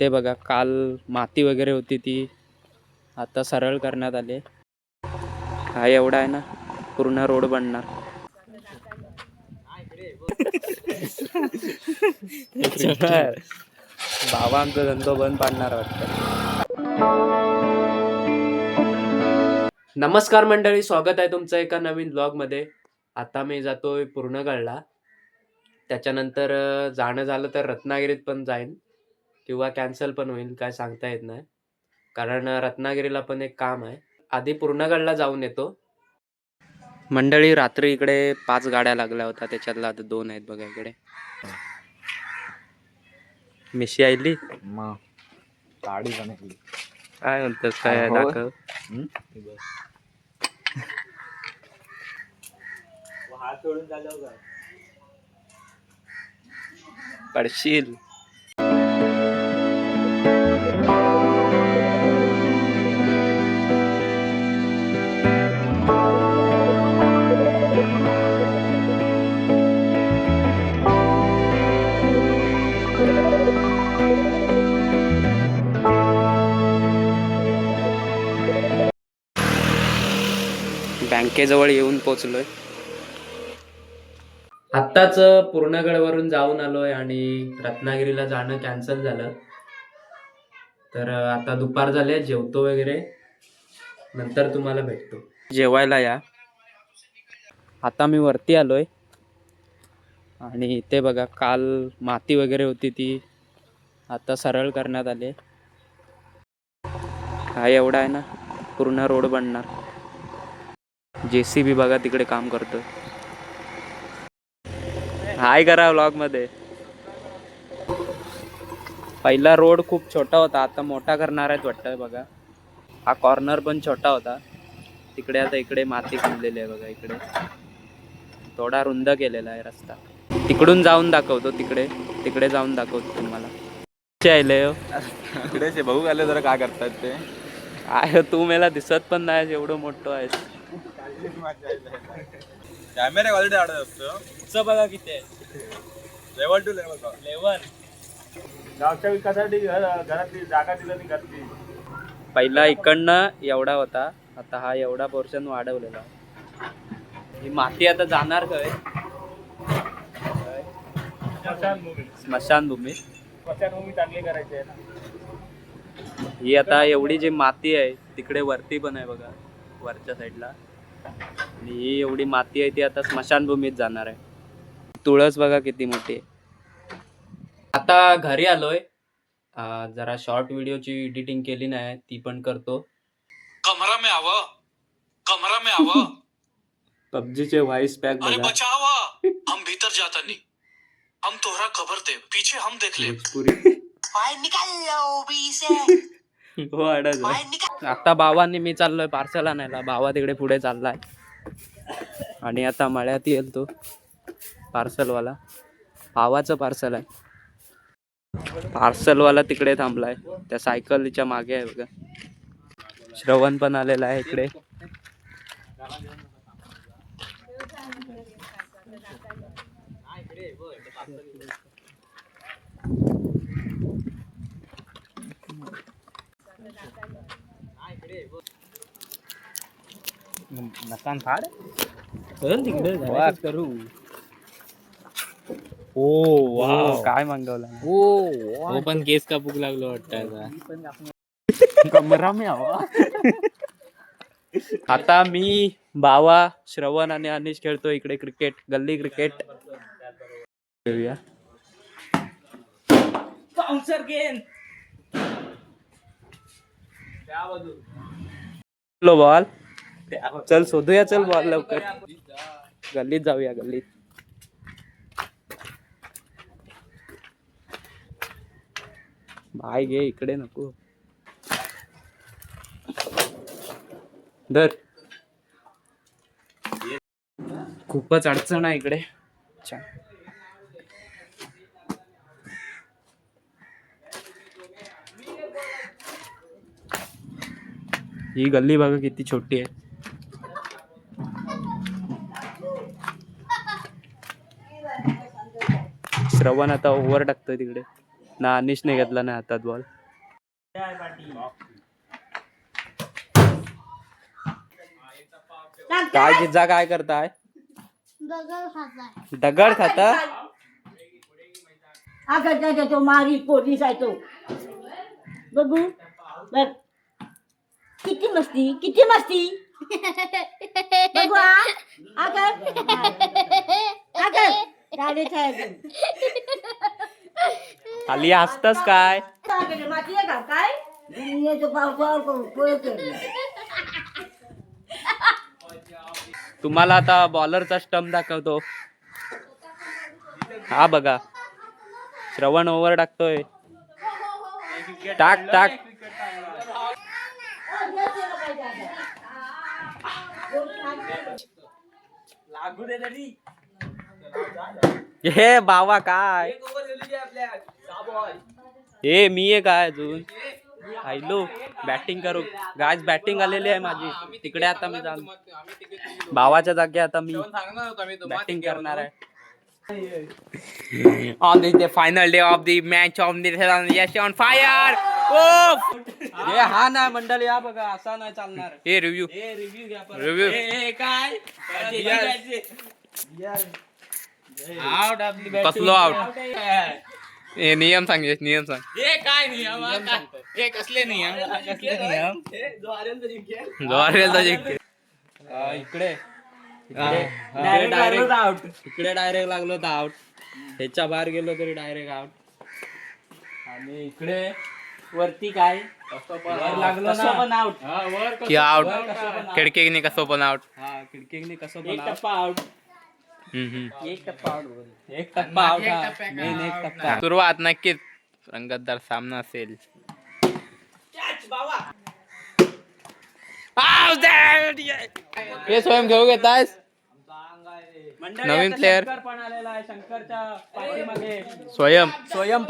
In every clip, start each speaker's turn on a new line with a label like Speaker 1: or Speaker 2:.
Speaker 1: ते बघा, काल माती वगैरे होती ती आता सरळ करण्यात आले. हा एवढा आहे ना, पूर्ण रोड बनणार. बाबा आमचा धंदो बंद पाडणार वाटतं. नमस्कार मंडळी, स्वागत आहे तुमचं एका नवीन ब्लॉगमध्ये. आता मी जातोय पूर्णगडला. त्याच्यानंतर जाणं झालं तर रत्नागिरीत पण जाईन किंवा कॅन्सल पण होईल, काय सांगता येत नाही. कारण रत्नागिरीला पण एक काम आहे. आधी पूर्णगडला जाऊन येतो. मंडळी, रात्री इकडे 5 गाड्या लागल्या होत्या, त्याच्यातल्या आता 2 आहेत बघा इकडे. मिशी आयली
Speaker 2: मग गाडी बनवली.
Speaker 1: काय म्हणतात, काय दाखव.
Speaker 2: हात सोडून झालं का
Speaker 1: पडशील. बँकेजवळ येऊन पोचलोय. आत्ताच पूर्णगडवरून जाऊन आलोय आणि रत्नागिरीला जाणं कॅन्सल झालं. तर आता दुपार झाले, जेवतो वगैरे, नंतर तुम्हाला भेटतो. जेवायला या. आता मी वरती आलोय आणि ते बघा, काल माती वगैरे होती ती आता सरळ करण्यात आले. हा एवढा आहे ना, पूर्ण रोड बनणार. JCB बघा तिकडे काम करतो. हाय करा व्लॉग मध्ये. पहिला रोड खूप छोटा होता, आता मोठा करणार आहेत वाटतं. बघा, हा कॉर्नर पण छोटा होता तिकडे, आता इकडे माती खणलेली आहे बघा. इकडे थोडा रुंद केलेला आहे रस्ता. तिकडून जाऊन दाखवतो, तिकडे जाऊन दाखवतो तुम्हाला.
Speaker 2: इकडेच भाऊ आले, जरा काय करतात ते.
Speaker 1: आहे तू मला दिसत पण नाही, एवढं मोठं आहेस.
Speaker 2: कॅमेरा क्वालिटी आडत असतो.
Speaker 1: बघा किती आहे,
Speaker 2: लेवल टू लेवल. गावच्या विकासासाठी घरातली जागा दिली घरची.
Speaker 1: पहिला इकडनं एवढा होता, आता हा एवढा पोर्शन वाढवलेला. ही माती आता जाणार काय स्मशानभूमी
Speaker 2: चांगली करायची आहे ना.
Speaker 1: ही आता एवढी जी माती आहे तिकडे वरती पण आहे बघा, वरच्या साईडला. आणि ही एवढी माती आहे ती आता स्मशानभूमीत जाणार आहे. तुळस बघा किती मोठी आहे. आता घरी आलोय. जरा शॉर्ट व्हिडिओची एडिटिंग केली नाही, ती पण करतो.
Speaker 3: कमरा में आवा
Speaker 1: पबजीचे व्हॉइस पॅक
Speaker 3: अरे
Speaker 1: बघा.
Speaker 3: बचावा, हम भीतर जाता नहीं, हम तोहरा खबर दे, पीछे हम देख ले.
Speaker 1: हो अडच. आता भावांनी मी चाललोय पार्सल आणायला. भावा तिकडे पुढे चाललाय आणि आता मळ्यात येईल तो पार्सलवाला. भावाचं पार्सल आहे. पार्सलवाला तिकडे थांबलाय, त्या सायकलच्या मागे आहे बघा. श्रवण पण आलेला आहे इकडे.
Speaker 2: नकान फाड
Speaker 1: तिकडे
Speaker 2: करू.
Speaker 1: ओ वाव, काय मागवलं.
Speaker 2: हो पण केस कापूक लागलो वाटतं.
Speaker 1: कमरा मी हवा. आता मी, बावा, श्रवण आणि अनिश खेळतो इकडे क्रिकेट, गल्ली क्रिकेट खेळूया. बॉल चल शोधूया, चल बॉल लवकर. गल्लीत जाऊया, गल्लीत. बाय घे, इकडे नको. धर. खूपच अडचण आहे इकडे. ही गल्ली बघा किती छोटी आहे. श्रवण आता ओव्हर टाकतोय तिकडे. ना अनिशने घेतला ना हातात बॉल. काय जिजा काय करताय? दगड खाता.
Speaker 4: तो मारी पोलीस आहे तो बघू बघ किती मस्ती बघू
Speaker 1: खाली असतच काय.
Speaker 4: माती आहे का काय
Speaker 1: तुम्हाला आता बॉलरचा स्टंप दाखवतो. हा बघा, श्रवण ओव्हर टाकतोय. टाक टाक. हे बावा काय हे मी आहे काय अजून आयलो बॅटिंग करू. गाज बॅटिंग आलेली आहे माझी तिकडे. आता मी जाऊन भावाच्या जागी आता मी बॅटिंग करणार आहे. On the final day of the match of the yes on fire. हे हा नाही मंडळ या बघा असा नाही चालणार. हे रिव्ह्यू रिव्ह्यू काय कसलो आउट. हे नियम सांग नियम सांग.
Speaker 2: हे काय नियम हे कसले नियम
Speaker 1: इकडे डायरेक्ट इकडे डायरेक्ट लागलो तर आउट. ह्याच्या बाहेर गेलो तरी डायरेक्ट आउट. आणि इकडे वरती काय लागलो ना पण आउट की आउट. खिडकीने कसं पण आउट. हा खिडकीने कसं पण टप्पा आउट. एक टप्पा आउट. एक टप्पा आउट. एक टप्पा. सुरुवात नक्कीच रंगतदार सामना असेल. हे स्वयं घेऊ घेत आहेस नवीन प्लेअर स्वयं स्वयं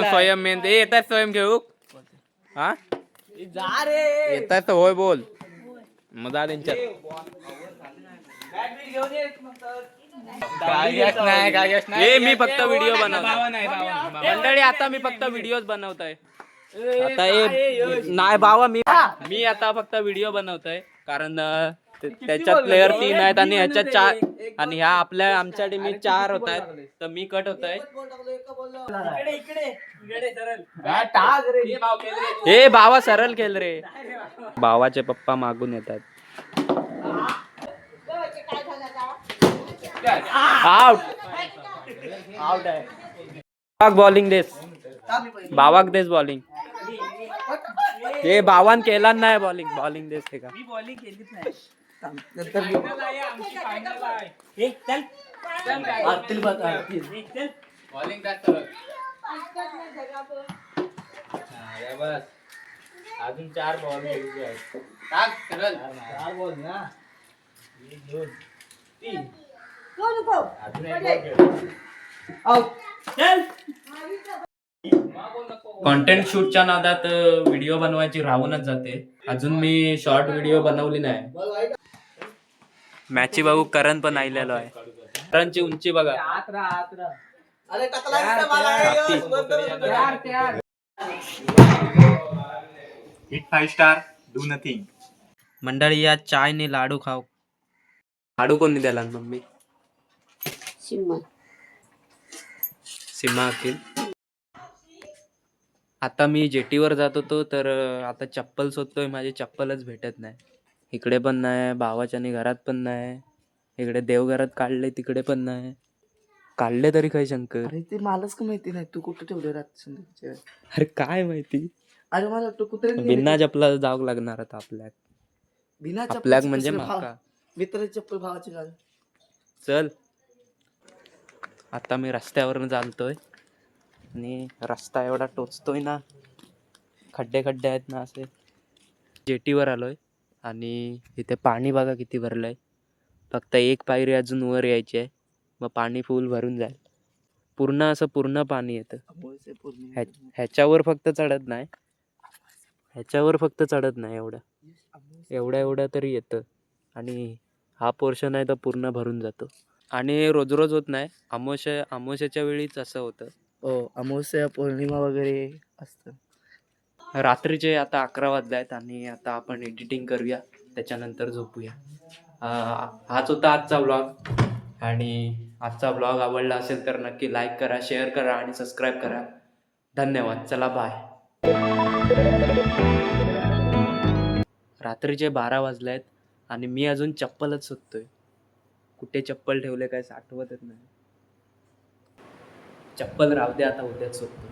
Speaker 1: स्वयं मेन येत आहे. स्वयं घेऊ हा येत आहे तर होय बोल मजा त्यांच्यात. हे मी फक्त व्हिडिओ बनवतो मंडळी. आता मी फक्त व्हिडिओज बनवतोय. आता नाही बाबा मी आता फक्त व्हिडिओ बनवतोय कारण त्याच्यात प्लेयर 3 आहेत आणि ह्याच्यात 4 आणि ह्या आपल्या आमच्या टीमीत 4 होत आहेत तर मी कट होत आहे. हे भावा सरळ खेळ रे. भावाचे पप्पा मागून येतात. आउट आउट आहे. बॉलिंग देस बावाक देस बॉलिंग. हे बावान केला नाही बॉलिंग. बॉलिंग देस का बॉलिंग केलीच नाही. अजून 4 बॉल कॉन्टेंट शूटच्या नादात व्हिडिओ बनवायची राहूनच जाते. अजून मी शॉर्ट व्हिडिओ बनवली नाही. मॅची बघू करण पण आलेलो आहे. करणची उंची बघा.
Speaker 5: 5 स्टार डू नथिंग.
Speaker 1: मंडळी या चायने लाडू खाऊ. लाडू कोणी द्याला मम्मी? सीमा अखिल. आता मी जेटीवर जात होतो तर आता चप्पल शोधतोय. माझी चप्पलच भेटत नाही. इकडे पण नाही भावाच्याने घरात पण नाही. इकडे देवघरात काढले तिकडे पण नाही. काढले तरी काय शंकर.
Speaker 6: अरे ते मलाच का माहिती नाही तू कुठे ठेवले रात्री.
Speaker 1: अरे काय माहिती.
Speaker 6: अरे मला तू कुठे
Speaker 1: बिना चपला जावं लागणार आता आपल्याक.
Speaker 6: बिना
Speaker 1: आपल्याक म्हणजे माका
Speaker 6: मित्र चप्पल भावाची घाल.
Speaker 1: चल आता मी रस्त्यावरून चालतोय आणि रस्ता एवढा टोचतोय ना. खड्डे खड्डे आहेत ना असे. जेटीवर आलोय आणि इथे पाणी बघा किती भरलंय. फक्त एक पायरी अजून वर यायची आहे मग पाणी फुल भरून जाईल. पूर्ण असं पूर्ण पाणी येतं. ह्याच्यावर फक्त चढत नाही. ह्याच्यावर फक्त चढत नाही. एवढं तरी येतं आणि हा पोर्शन आहे तर पूर्ण भरून जातो. आणि रोज रोज होत नाही. अमावस्याच्या वेळीच असं होतं
Speaker 6: हो, अमावस्या पौर्णिमा वगैरे असतं.
Speaker 1: रात्रीचे आता 11 वाजले आहेत आणि आता आपण एडिटिंग करूया, त्याच्यानंतर झोपूया. हाच होता आजचा व्लॉग. आणि आजचा व्लॉग आवडला असेल तर नक्की लाईक करा, शेअर करा आणि सबस्क्राईब करा. धन्यवाद. चला बाय. रात्रीचे 12 वाजले आहेत आणि मी अजून चप्पलच शोधतोय. कुठे चप्पल ठेवले काय आठवतच नाही. चप्पल राहू दे, आता उद्याच शोधतो.